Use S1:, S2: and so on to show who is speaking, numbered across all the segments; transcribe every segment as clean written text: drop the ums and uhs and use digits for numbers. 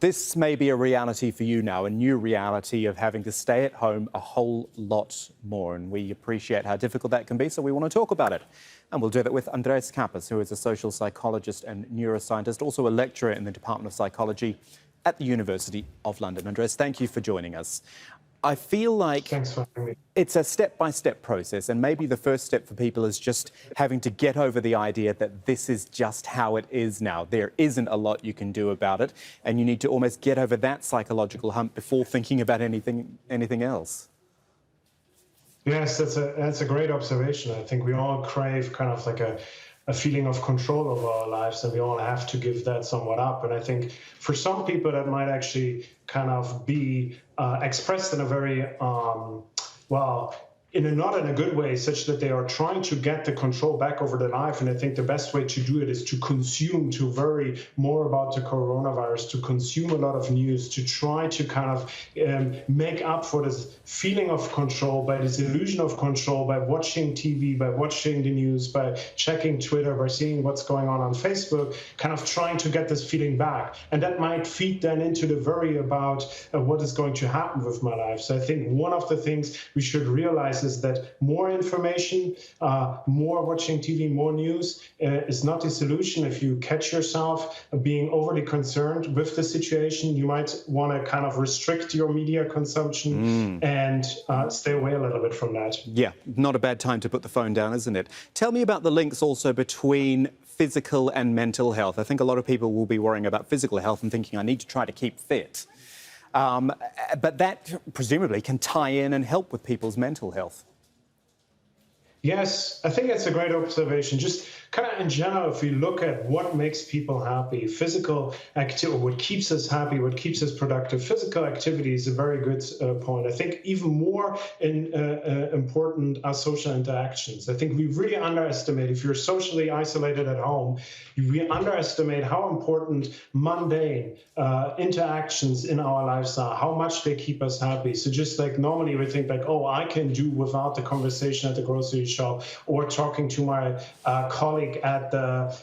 S1: This may be a reality for you now, a new reality of having to stay at home a whole lot more. And we appreciate how difficult that can be, so we want to talk about it. And we'll do that with Andreas Kappes, who is a social psychologist and neuroscientist, also a lecturer in the Department of Psychology at the University of London. Andreas, thank you for joining us. I feel like it's a step-by-step process, and maybe the first step for people is just having to get over the idea that this is just how it is now. There isn't a lot you can do about it, and you need to almost get over that psychological hump before thinking about anything else.
S2: Yes, that's a great observation. I think we all crave kind of like a feeling of control over our lives, and we all have to give that somewhat up. And I think for some people that might actually kind of be expressed in a very, not in a good way, such that they are trying to get the control back over their life. And I think the best way to do it is to consume, to worry more about the coronavirus, to consume a lot of news, to try to kind of make up for this feeling of control, by this illusion of control, by watching TV, by watching the news, by checking Twitter, by seeing what's going on Facebook, kind of trying to get this feeling back. And that might feed then into the worry about what is going to happen with my life. So I think one of the things we should realize is that more information, more watching TV, more news is not the solution. If you catch yourself being overly concerned with the situation, you might want to kind of restrict your media consumption and stay away a little bit from that.
S1: Yeah, not a bad time to put the phone down, isn't it? Tell me about the links also between physical and mental health. I think a lot of people will be worrying about physical health and thinking, I need to try to keep fit. But that presumably can tie in and help with people's mental health.
S2: Yes, I think that's a great observation. Just kind of in general, if we look at what makes people happy, physical activity, what keeps us happy, what keeps us productive, physical activity is a very good point. I think even more important are social interactions. I think we really underestimate, if you're socially isolated at home, we underestimate how important mundane interactions in our lives are, how much they keep us happy. So just like normally we think like, oh, I can do without the conversation at the grocery shop or talking to my colleague at the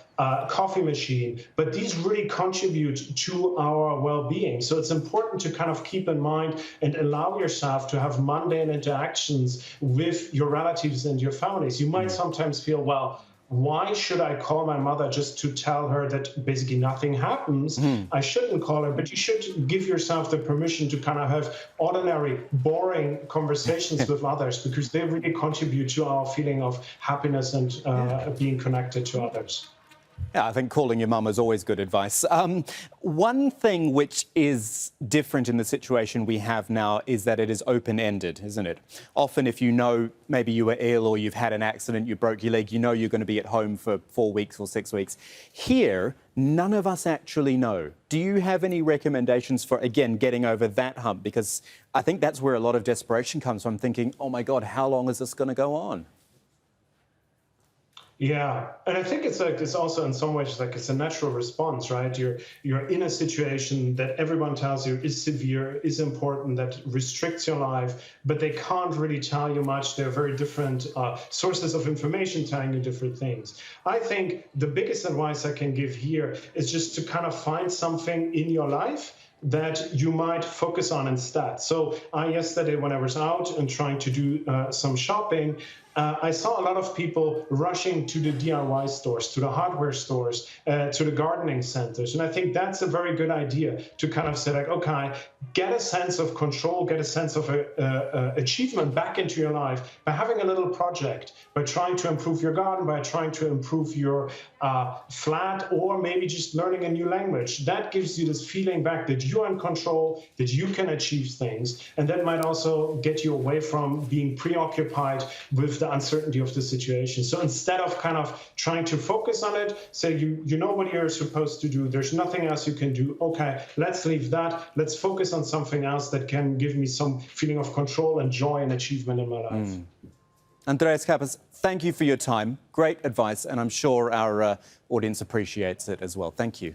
S2: coffee machine, but these really contribute to our well-being. So it's important to kind of keep in mind and allow yourself to have mundane interactions with your relatives and your families. You might sometimes feel, well, why should I call my mother just to tell her that basically nothing happens? I shouldn't call her, but you should give yourself the permission to kind of have ordinary, boring conversations with others, because they really contribute to our feeling of happiness and being connected to others.
S1: Yeah, I think calling your mum is always good advice. One thing which is different in the situation we have now is that it is open-ended, isn't it? Often if you know maybe you were ill or you've had an accident, you broke your leg, you know you're going to be at home for 4 weeks or 6 weeks. Here, none of us actually know. Do you have any recommendations for, again, getting over that hump? Because I think that's where a lot of desperation comes from, thinking, oh my God, how long is this going to go on?
S2: Yeah, and I think it's also in some ways like it's a natural response, right? You're in a situation that everyone tells you is severe, is important, that restricts your life, but they can't really tell you much. There are very different sources of information telling you different things. I think the biggest advice I can give here is just to kind of find something in your life that you might focus on instead. So yesterday when I was out and trying to do some shopping, I saw a lot of people rushing to the DIY stores, to the hardware stores, to the gardening centers. And I think that's a very good idea to kind of say like, okay, get a sense of control, get a sense of achievement back into your life by having a little project, by trying to improve your garden, by trying to improve your flat, or maybe just learning a new language. That gives you this feeling back that you're in control, that you can achieve things. And that might also get you away from being preoccupied with the uncertainty of the situation. So instead of kind of trying to focus on it, say you know what you're supposed to do, there's nothing else you can do, okay, let's leave that, let's focus on something else that can give me some feeling of control and joy and achievement in my life.
S1: Andreas Kappes, thank you for your time. Great advice, and I'm sure our audience appreciates it as well. Thank you.